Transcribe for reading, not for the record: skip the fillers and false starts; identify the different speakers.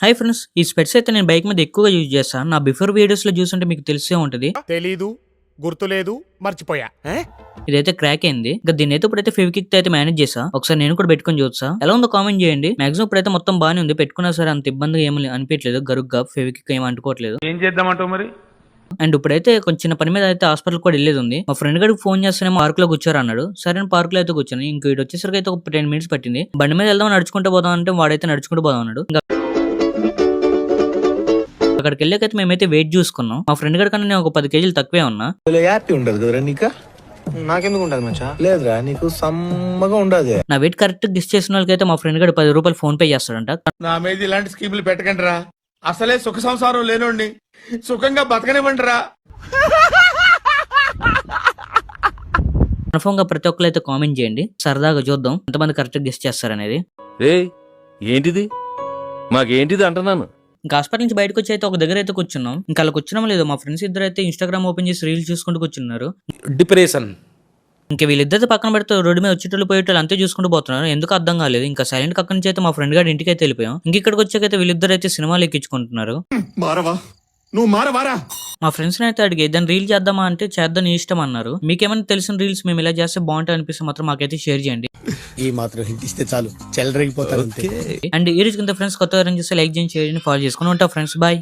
Speaker 1: Hi friends, ఈ స్పెట్స్ అయితే నేను బైక్ మీద ఎక్కువగా యూజ్ చేస్తాను. నా బిఫోర్ వీడియోస్ లో చూస్తుంటే మీకు తెలిసే ఉంటది.
Speaker 2: తెలీదు, గుర్తులేదు, మర్చిపోయా.
Speaker 1: ఇదైతే క్రాక్ అయింది. ఇంకా దీని అయితే ఇప్పుడైతే ఫెవికిక్ అయితే మేనేజ్ చేసా. ఒకసారి నేను కూడా పెట్టుకొని చూసా, ఎలా ఉందో కామెంట్ చేయండి. మాక్సిమం ఇప్పుడైతే మొత్తం బాగానే ఉంది. పెట్టుకున్నా సరే అంత ఇబ్బందిగా ఏమీ అనిపించలేదు. గరుగ్గా ఫెవికిక్ ఏమి అంటుకోవట్లేదు.
Speaker 3: ఏం చేద్దామంటావు మరి?
Speaker 1: అండ్ ఇప్పుడైతే కొంచెం చిన్న పని మీద అయితే హాస్పిటల్ కూడా వెళ్ళేది ఉంది. మా ఫ్రెండ్ గడికి ఫోన్ చేస్తేనే పార్క్ లో కూర్చోరు అన్నాడు. సరే అని పార్క్ లో అయితే కూర్చొని ఇంక ఇటు వచ్చేసరికి అయితే ఒక 10 minutes పట్టింది. బండి మీద వెళ్దాం నడుచుకుంటూ పోదాం అంటే వాడైతే నడుచుకుంటూ పోదాం అన్నాడు. ఇంకా అక్కడికి వెళ్ళాకైతే మేమైతే వెయిట్ చూసుకున్నాం. మా ఫ్రెండ్ గడి కన్నా నేను ఒక 10 kgs తక్కువే ఉన్నా.
Speaker 4: హ్యాపీ ఉండదు కదరా నీకు?
Speaker 5: నాకెందుకు ఉంటది మచ్చా?
Speaker 4: లేదురా, నీకు సమ్మగా ఉండదు.
Speaker 1: నా వెయిట్ కరెక్ట్ గిస్ చేసిన వాళ్ళకైతే మా ఫ్రెండ్ గడి 10 రూపాయలు ఫోన్ పే చేస్తాడంట.
Speaker 2: నా మీద ఇలాంటి స్కీములు పెట్టకండి రా. అసలే సుఖ సంసారం లేనోండి, సుఖంగా బతకనివ్వండి రా.
Speaker 1: కన్ఫర్మ్ గా ప్రతి ఒక్కరు అయితే కామెంట్ చేయండి. సరదాగా చూద్దాం ఎంతమంది కరెక్ట్ గెస్ చేస్తారనేది.
Speaker 6: ఏంటిది మాకేంటిది అంటున్నాను.
Speaker 1: ఇంకా హాస్పిటల్ నుంచి బయటకు వచ్చి అయితే ఒక దగ్గర అయితే కూర్చున్నాం. ఇంకా అలా కూర్చున్నాం లేదు, మా ఫ్రెండ్స్ ఇద్దరు అయితే ఇన్స్టాగ్రామ్ ఓపెన్ చేసి రీల్స్ చూసుకుంటూ కూర్చున్నారు.
Speaker 5: డిప్రెషన్.
Speaker 1: ఇంకా వీళ్ళిద్దరు పక్కన పెడితే రోడ్డు మీద వచ్చేటోళ్ళు పోయేటోళ్ళు అంతే చూసుకుంటూ పోతున్నారు. ఎందుకు అర్థం కాలేదు. ఇంకా సైలెంట్ అక్కడి నుంచి అయితే మా ఫ్రెండ్ గారి ఇంటికి అయితే వెళ్ళిపోయాం. ఇంక ఇక్కడికి వచ్చాకైతే వీళ్ళిద్దరు అయితే సినిమాలు ఎక్కించుకుంటున్నారు.
Speaker 2: మారవా నువ్వు, మారవారా?
Speaker 1: మా ఫ్రెండ్స్ అయితే అడిగి దాన్ని రీల్ చేద్దామా అంటే చేద్దాం నీ ఇష్టం అన్నారు. మీకేమైనా తెలిసిన రీల్స్ మేము ఇలా చేస్తే బాగుంటాయి అనిపిస్తే మాత్రం మాకైతే షేర్ చేయండి.
Speaker 4: ఈ మాత్రం హింట్ ఇస్తే చాలు, చెలరేగిపోతారు.
Speaker 1: అండ్ ఈ రోజు కింద ఫ్రెండ్స్ కొత్తగా చేస్తే లైక్ చేయండి, షేర్ చేయండి, ఫాలో చేసుకుని ఉంటా ఫ్రెండ్స్. బాయ్.